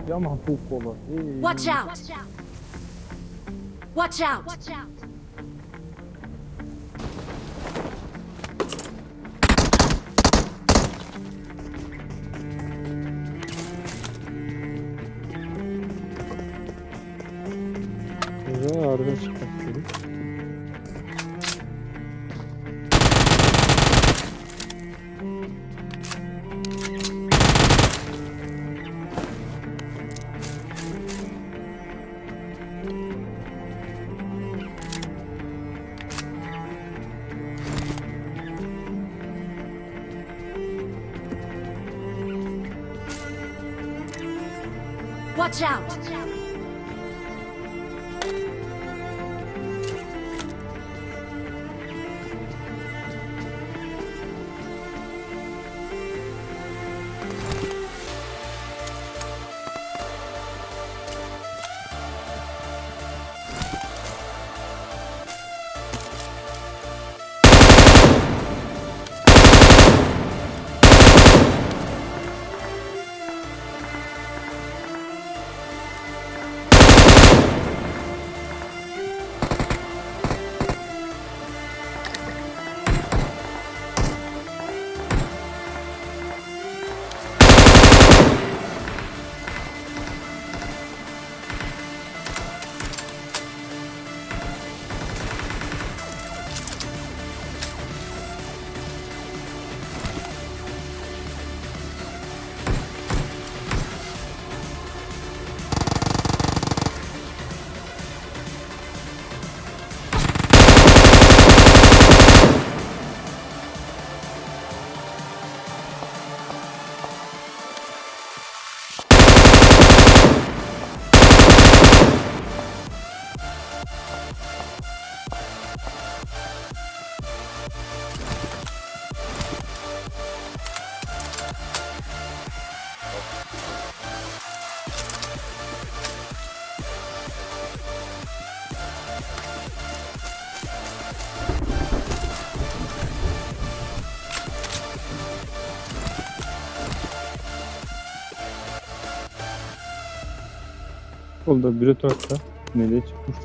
Ya mahpus olur. Watch out! Watch out! Güzel arada çıkarttık. Watch out! Oldu biri torkta. Nereye çıkmış?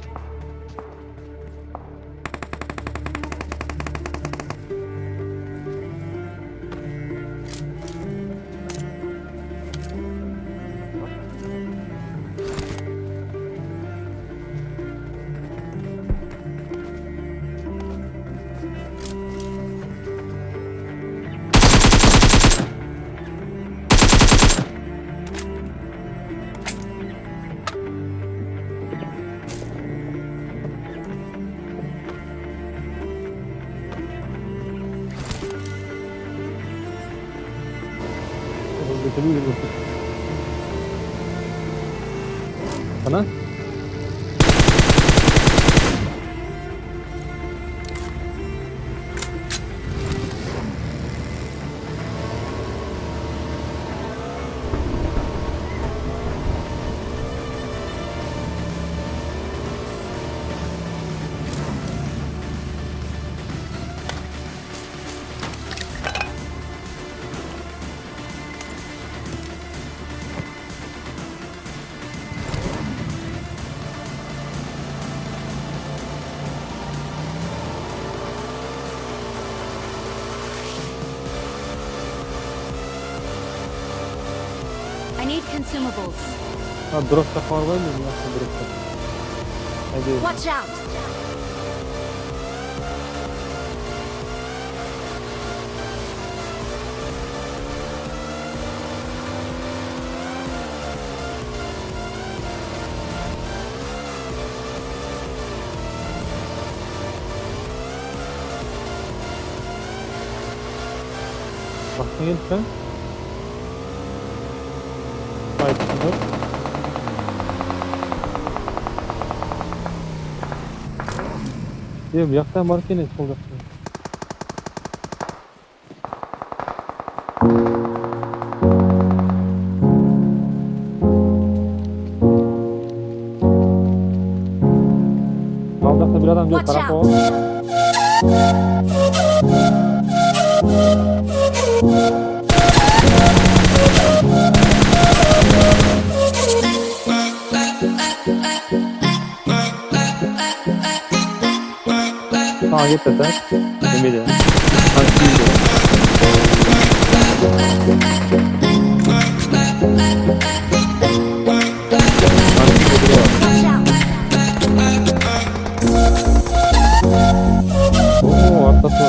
Götürün gibi. Ana? I need consumables. Ha dropta falan var mı? Nasıl dropta? Hadi. Watch out! Baktın gelip sen. Aydınlar. Diyorum yaktan marka ne olacak? Sağda bir adam diyor Watch karakol. Sağa git de. Emine. Hadi gidelim. Hadi gidelim. Watch out! Oo, atlatma.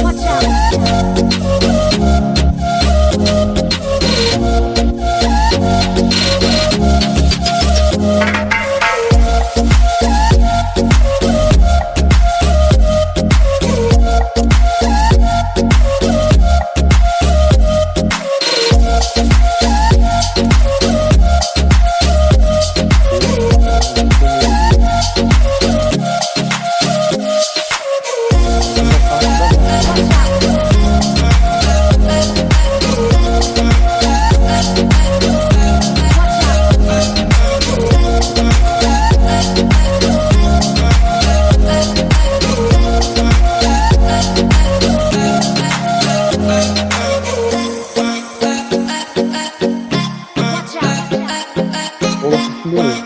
Watch out! Watch out! Orası şimdi öyle.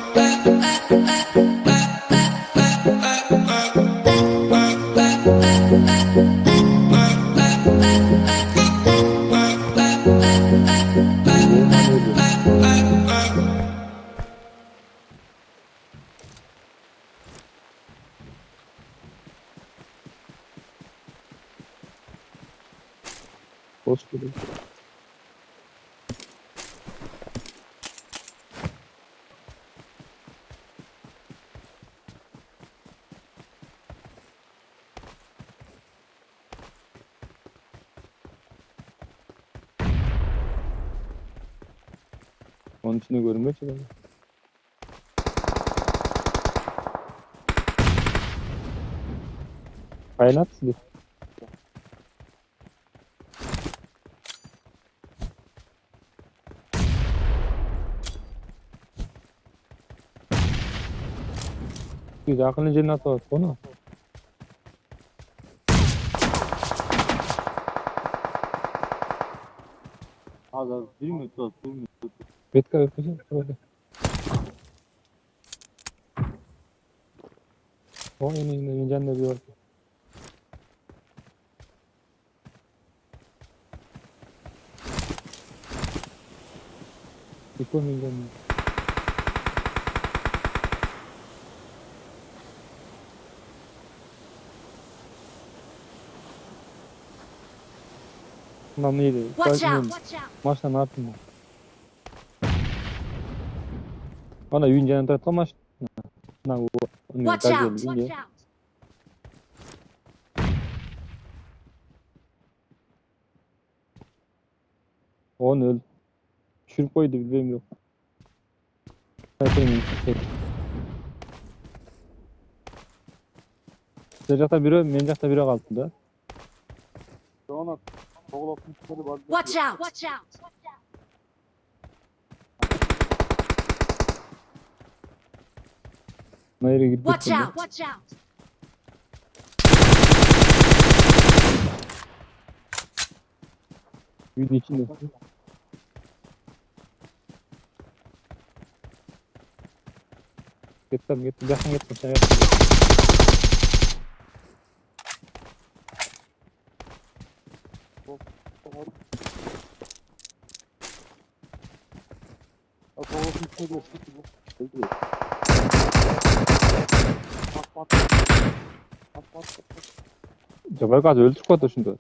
Hoş bulduk. Onun içinde görünmüyor ki böyle. Kaynat sizi. Güzel akıllı cennet var. Onu. Az az bir mi tut, bir mi tut? Betka yapacağım. Böyle. O yine incen de bir orta. Bir incen de. Bundan neydi? Watch Belki out! bilmiyorum. Maçta ne yapayım ben? Bana yünceden tarafta maç. Na bu. Watch out! On öl. Çürük koydu bilmiyorum yok. Sıcakta biri, mencakta biri kaldı da. Sonra kovalatmışları var. Watch out! Watch out! Nereye gitti? Watch out! Watch out! Büyüdü içinde. Git tabii git. Yakın gitme sen yakın. Kovalatmışları var. Öldü. Bak. Cabbar gaz öldürük var da şimdi.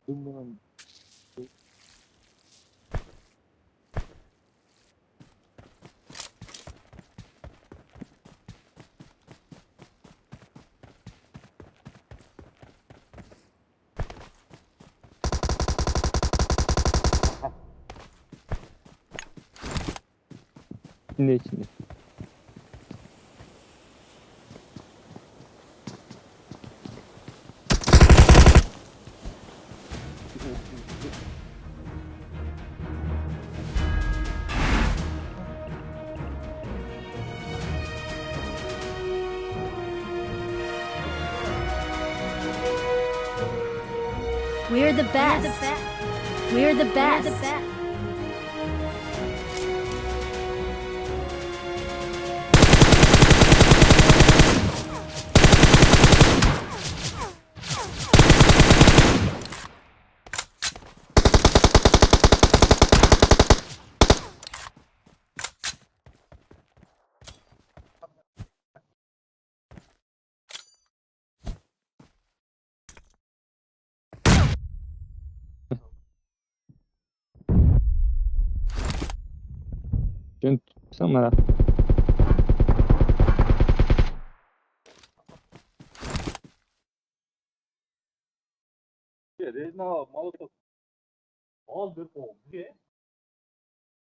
Dümdüz. İçinde. We're the best. We're the best. Sen tutsana. Rezna Molotov. Aldır o. Niye?